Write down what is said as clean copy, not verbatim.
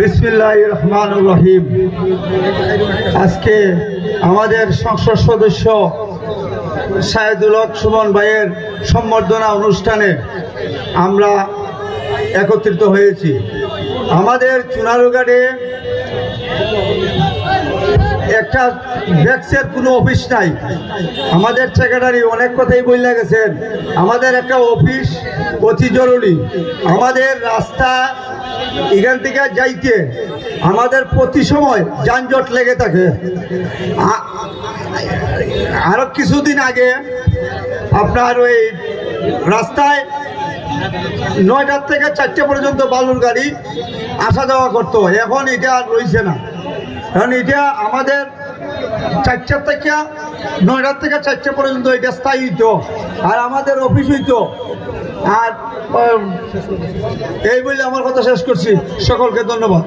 বিসমিল্লাহির রহমানির রহিম। আজকে আমাদের সংসদ সদস্য সাইদুল হক সুমন ভাইয়ের সম্বর্ধনা অনুষ্ঠানে আমরা একত্রিত হয়েছি। আমাদের চুনারুঘাটে একটা ব্যাক্সের কোনো অফিস নাই। আমাদের সেক্রেটারি অনেক কথাই বলে গেছেন, আমাদের একটা অফিস অতি জরুরি। আমাদের রাস্তা এখান থেকে যাইতে আমাদের প্রতি সময় যানজট লেগে থাকে। আরো কিছুদিন আগে আপনার ওই রাস্তায় 9টার থেকে 4টে পর্যন্ত বালুর গাড়ি আসা যাওয়া করতো, এখন এটা আর রয়েছে না। কারণ এটা আমাদের 4টার থেকে 9টার থেকে 4টে পর্যন্ত এটা স্থায়ী হইতো, আর আমাদের অফিস হইতো। আর এই বলে আমার কথা শেষ করছি। সকলকে ধন্যবাদ।